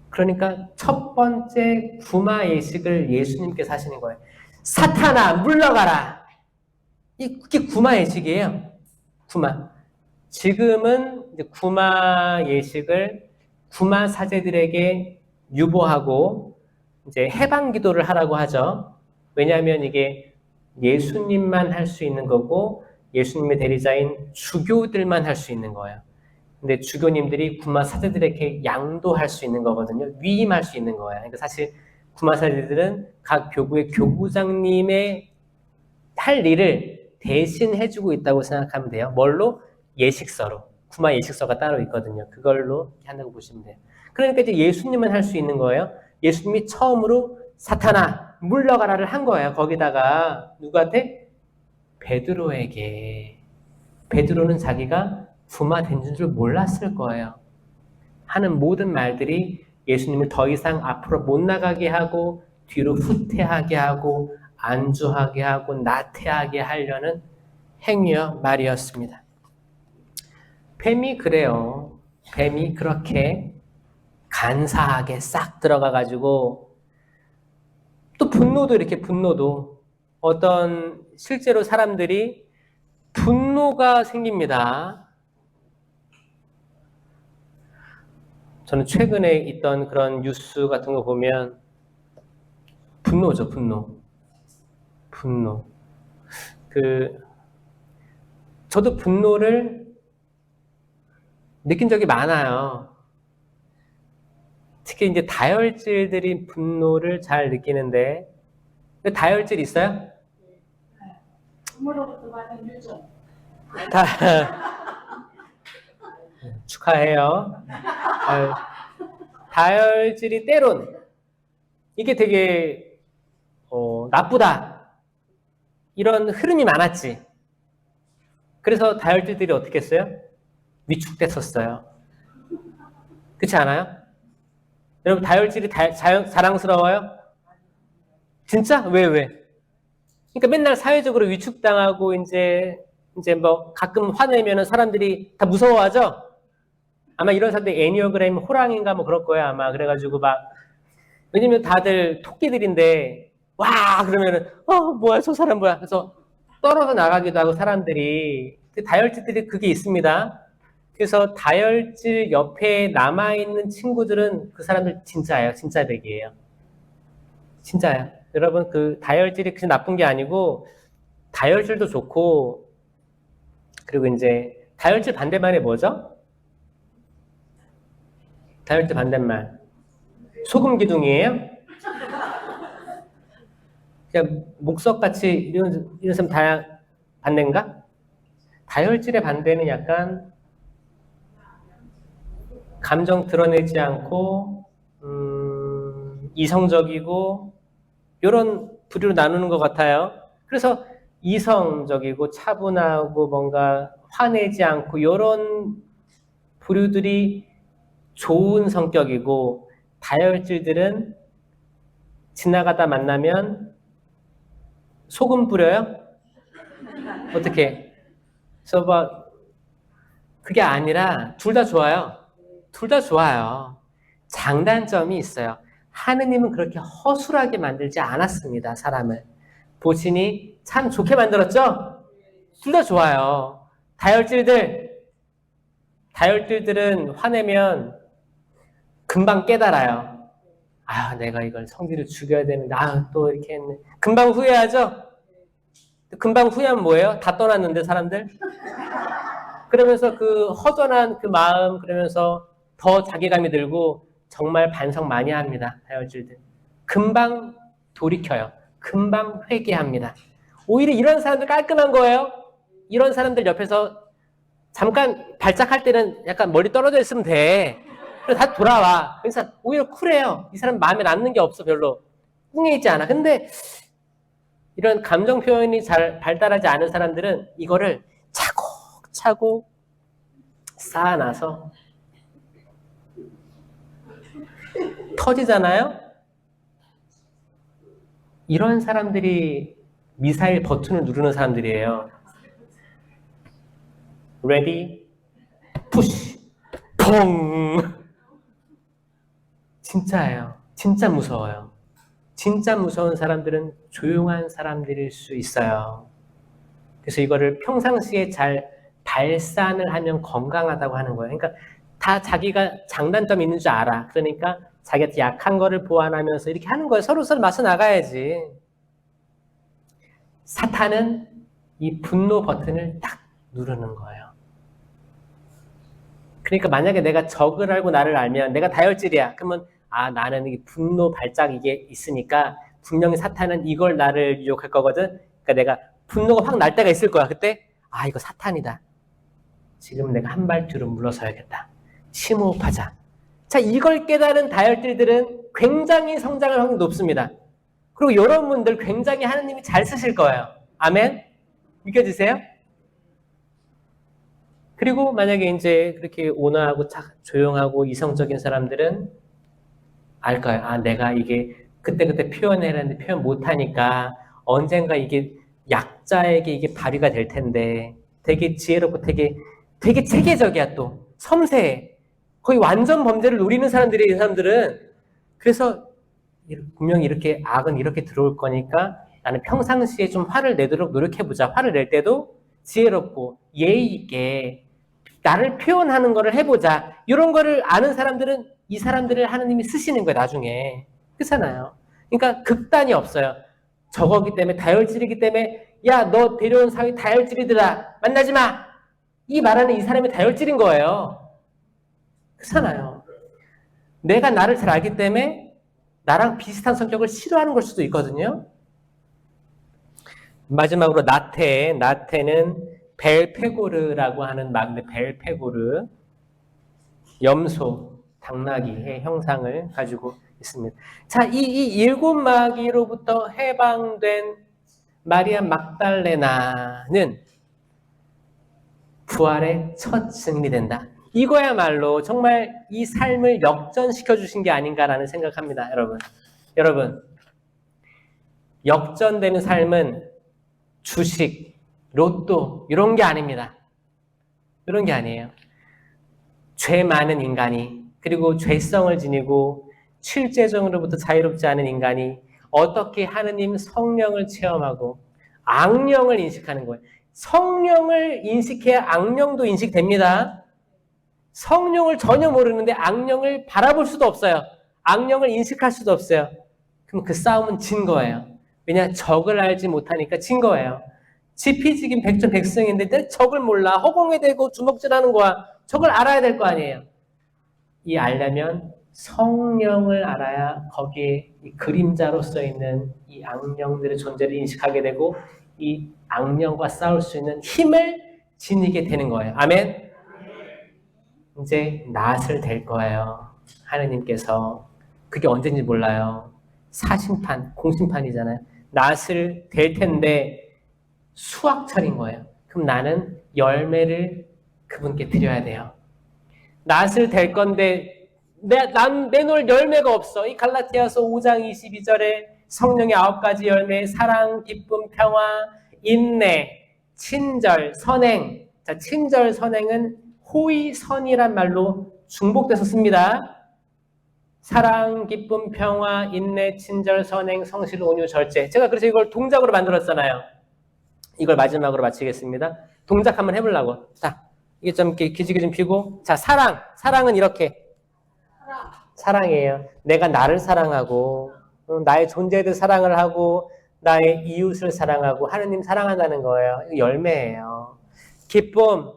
그러니까 첫 번째 구마 예식을 예수님께서 하시는 거예요. 사탄아, 물러가라. 이게 구마 예식이에요. 구마. 지금은 이제 구마 예식을 구마 사제들에게 유보하고 이제 해방 기도를 하라고 하죠. 왜냐하면 이게 예수님만 할 수 있는 거고 예수님의 대리자인 주교들만 할 수 있는 거예요. 근데 주교님들이 구마 사제들에게 양도할 수 있는 거거든요. 위임할 수 있는 거예요. 그러니까 사실 구마 사제들은 각 교구의 교구장님의 할 일을 대신 해주고 있다고 생각하면 돼요. 뭘로? 예식서로. 구마 예식서가 따로 있거든요. 그걸로 한다고 보시면 돼요. 그러니까 이제 예수님은 할 수 있는 거예요. 예수님이 처음으로 사탄아 물러가라를 한 거예요. 거기다가 누구한테? 베드로에게. 베드로는 자기가 구마된 줄 몰랐을 거예요. 하는 모든 말들이 예수님을 더 이상 앞으로 못 나가게 하고 뒤로 후퇴하게 하고 안주하게 하고 나태하게 하려는 행위와 말이었습니다. 뱀이 그래요. 뱀이 그렇게 간사하게 싹 들어가가지고 또 분노도 이렇게 분노도 어떤 실제로 사람들이 분노가 생깁니다. 저는 최근에 있던 그런 뉴스 같은 거 보면 분노죠, 분노. 저도 분노를 느낀 적이 많아요. 특히 이제 다혈질들이 분노를 잘 느끼는데, 다혈질 있어요? 부모로부터 받은 유전. 축하해요. 다혈질이 때론 이게 되게 나쁘다 이런 흐름이 많았지. 그래서 다혈질들이 어떻게 했어요? 위축됐었어요. 그렇지 않아요? 여러분 다혈질이 자랑스러워요? 진짜? 왜? 그러니까 맨날 사회적으로 위축당하고 이제 뭐 가끔 화내면은 사람들이 다 무서워하죠? 아마 이런 사람들이 애니어그램 호랑인가 뭐 그럴 거야 아마. 그래가지고 막 왜냐면 다들 토끼들인데 와 그러면은 뭐야 저 사람 뭐야 그래서 떨어져 나가기도 하고 사람들이. 다혈질들이 그게 있습니다. 그래서 다혈질 옆에 남아있는 친구들은 그 사람들 진짜예요. 진짜 백이에요. 진짜예요. 여러분 그 다혈질이 그냥 나쁜 게 아니고 다혈질도 좋고 그리고 이제 다혈질 반대말이 뭐죠? 다혈질 반대말 소금 기둥이에요? 그냥 목석같이 이런 사람 다 반대인가? 다혈질의 반대는 약간 감정 드러내지 않고 이성적이고 이런 부류로 나누는 것 같아요. 그래서 이성적이고 차분하고 뭔가 화내지 않고 이런 부류들이 좋은 성격이고 다혈질들은 지나가다 만나면 소금 뿌려요? 어떻게? 그래서 막 그게 아니라 둘 다 좋아요. 둘 다 좋아요. 장단점이 있어요. 하느님은 그렇게 허술하게 만들지 않았습니다. 사람을. 보시니 참 좋게 만들었죠? 둘 다 좋아요. 다혈질들은 화내면 금방 깨달아요. 내가 이걸 성질을 죽여야 되는데 또 이렇게 했네. 금방 후회하죠? 금방 후회하면 뭐예요? 다 떠났는데 사람들? 그러면서 그 허전한 그 마음 그러면서 더 자괴감이 들고 정말 반성 많이 합니다. 다혈질들. 금방 돌이켜요. 금방 회개합니다. 오히려 이런 사람들 깔끔한 거예요. 이런 사람들 옆에서 잠깐 발작할 때는 약간 멀리 떨어져 있으면 돼. 그래서 다 돌아와. 그래서 오히려 쿨해요. 이 사람 마음에 남는 게 없어, 별로. 꿍해 있지 않아. 근데 이런 감정 표현이 잘 발달하지 않은 사람들은 이거를 차곡차곡 쌓아놔서 터지잖아요? 이런 사람들이 미사일 버튼을 누르는 사람들이에요. 레디, 푸시, 퐁! 진짜예요. 진짜 무서워요. 진짜 무서운 사람들은 조용한 사람들일 수 있어요. 그래서 이거를 평상시에 잘 발산을 하면 건강하다고 하는 거예요. 그러니까 다 자기가 장단점이 있는 줄 알아. 그러니까 자기한테 약한 거를 보완하면서 이렇게 하는 거예요. 서로 맞서 나가야지. 사탄은 이 분노 버튼을 딱 누르는 거예요. 그러니까 만약에 내가 적을 알고 나를 알면 내가 다혈질이야. 그러면 나는 이 분노 발작 이게 있으니까 분명히 사탄은 이걸 나를 유혹할 거거든. 그러니까 내가 분노가 확 날 때가 있을 거야. 그때 이거 사탄이다. 지금 내가 한 발 뒤로 물러서야겠다. 심호흡하자. 자, 이걸 깨달은 다혈질들은 굉장히 성장할 확률이 높습니다. 그리고 이런 분들 굉장히 하느님이 잘 쓰실 거예요. 아멘? 믿겨지세요? 그리고 만약에 이제 그렇게 온화하고 조용하고 이성적인 사람들은 알 거예요. 내가 이게 그때 표현해라는데 표현 못하니까 언젠가 이게 약자에게 이게 발휘가 될 텐데 되게 지혜롭고 되게 체계적이야 또. 섬세해. 거의 완전 범죄를 노리는 사람들이 이 사람들은. 그래서 분명히 이렇게 악은 이렇게 들어올 거니까 나는 평상시에 좀 화를 내도록 노력해보자. 화를 낼 때도 지혜롭고 예의 있게 나를 표현하는 거를 해보자. 이런 거를 아는 사람들은 이 사람들을 하느님이 쓰시는 거예요. 나중에. 그렇잖아요. 그러니까 극단이 없어요. 저거기 때문에 다혈질이기 때문에 야, 너 데려온 사위 다혈질이더라. 만나지 마. 이 말하는 이 사람이 다혈질인 거예요. 그렇잖아요. 내가 나를 잘 알기 때문에 나랑 비슷한 성격을 싫어하는 걸 수도 있거든요. 마지막으로 나태는 벨페고르라고 하는 말인데 벨페고르, 염소, 당나귀의 형상을 가지고 있습니다. 자, 이 7마귀로부터 해방된 마리아 막달레나는 부활의 첫 증인이 된다. 이거야말로 정말 이 삶을 역전시켜 주신 게 아닌가라는 생각합니다. 여러분, 역전되는 삶은 주식, 로또 이런 게 아닙니다. 이런 게 아니에요. 죄 많은 인간이, 그리고 죄성을 지니고 실제적으로부터 자유롭지 않은 인간이 어떻게 하느님 성령을 체험하고 악령을 인식하는 거예요. 성령을 인식해야 악령도 인식됩니다. 성령을 전혀 모르는데 악령을 바라볼 수도 없어요. 악령을 인식할 수도 없어요. 그럼 그 싸움은 진 거예요. 왜냐? 적을 알지 못하니까 진 거예요. 지피지긴 백전백승인데 적을 몰라. 허공에 대고 주먹질하는 거야. 적을 알아야 될 거 아니에요. 이 알려면 성령을 알아야 거기에 이 그림자로서 있는 이 악령들의 존재를 인식하게 되고 이 악령과 싸울 수 있는 힘을 지니게 되는 거예요. 아멘? 이제 낫을 될 거예요. 하느님께서. 그게 언제인지 몰라요. 사심판, 공심판이잖아요. 낫을 될 텐데 수확철인 거예요. 그럼 나는 열매를 그분께 드려야 돼요. 낫을 될 건데 난 내놓을 열매가 없어. 이 갈라디아서 5장 22절에 성령의 9가지 열매, 사랑, 기쁨, 평화, 인내, 친절, 선행. 자, 친절, 선행은 호의, 선이란 말로 중복돼서 씁니다. 사랑, 기쁨, 평화, 인내, 친절, 선행, 성실, 온유, 절제. 제가 그래서 이걸 동작으로 만들었잖아요. 이걸 마지막으로 마치겠습니다. 동작 한번 해보려고. 자, 이게 좀 이렇게 기지개 좀 피고. 자, 사랑은 이렇게. 사랑이에요. 내가 나를 사랑하고, 나의 존재를 사랑을 하고, 나의 이웃을 사랑하고, 하느님 사랑한다는 거예요. 이거 열매예요. 기쁨.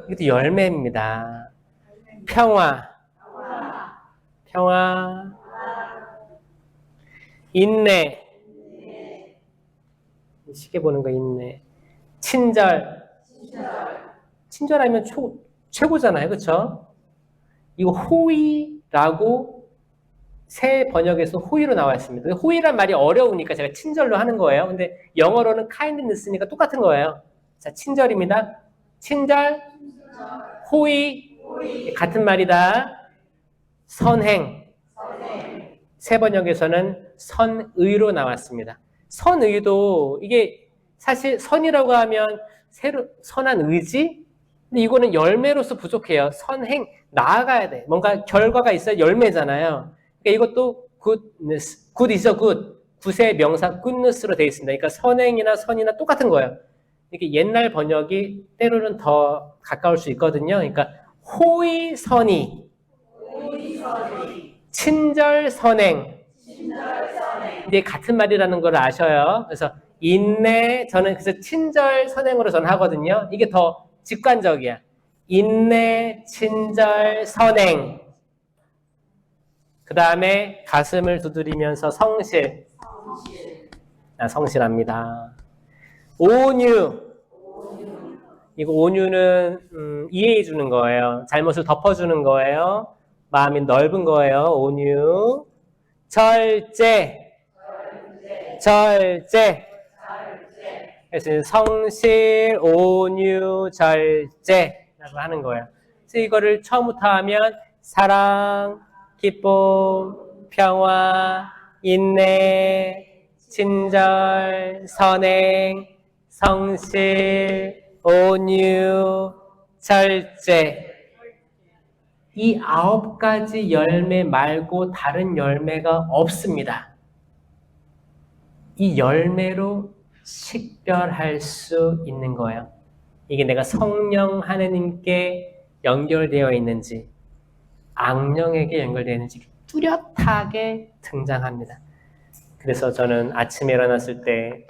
이것도 열매입니다. 평화. 평화, 인내. 시계 보는 거 인내. 친절. 친절하면 최고잖아요. 그렇죠? 이거 호의라고 새 번역에서 호의로 나와 있습니다. 호의란 말이 어려우니까 제가 친절로 하는 거예요. 근데 영어로는 kindness니까 똑같은 거예요. 자, 친절입니다. 친절, 호의, 같은 말이다. 선행. 새 번역에서는 선의로 나왔습니다. 선의도 이게 사실 선이라고 하면 선한 의지? 근데 이거는 열매로서 부족해요. 선행, 나아가야 돼. 뭔가 결과가 있어야 열매잖아요. 그러니까 이것도 goodness, good is a good. 굿의 명사 goodness로 되어 있습니다. 그러니까 선행이나 선이나 똑같은 거예요. 이게 옛날 번역이 때로는 더 가까울 수 있거든요. 그러니까 호의선의, 친절선행. 이게 같은 말이라는 걸 아셔요. 그래서 인내, 저는 그래서 친절선행으로 저는 하거든요. 이게 더 직관적이야. 인내, 친절, 선행. 그 다음에 가슴을 두드리면서 성실. 성실합니다. 온유. 이거 온유는 이해해 주는 거예요. 잘못을 덮어주는 거예요. 마음이 넓은 거예요. 온유. 절제. 그래서 성실, 온유, 절제라고 하는 거예요. 그래서 이거를 처음부터 하면 사랑, 기쁨, 평화, 인내, 친절, 선행, 성실, 온유, 절제. 이 9가지 열매 말고 다른 열매가 없습니다. 이 열매로 식별할 수 있는 거예요. 이게 내가 성령 하나님께 연결되어 있는지 악령에게 연결되어 있는지 뚜렷하게 등장합니다. 그래서 저는 아침에 일어났을 때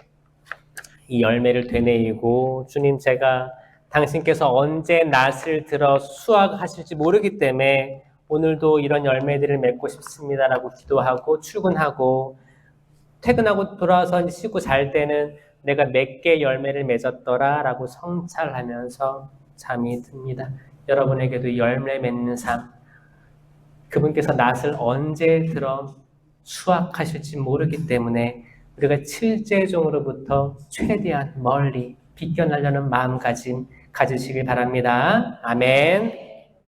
이 열매를 되뇌이고 주님 제가 당신께서 언제 낫을 들어 수확하실지 모르기 때문에 오늘도 이런 열매들을 맺고 싶습니다라고 기도하고 출근하고 퇴근하고 돌아와서 씻고 잘 때는 내가 몇 개 열매를 맺었더라 라고 성찰하면서 잠이 듭니다. 여러분에게도 열매 맺는 삶, 그분께서 낫을 언제 들어 수확하실지 모르기 때문에 우리가 칠제종으로부터 최대한 멀리 비껴나려는 마음가짐 가지시길 바랍니다. 아멘.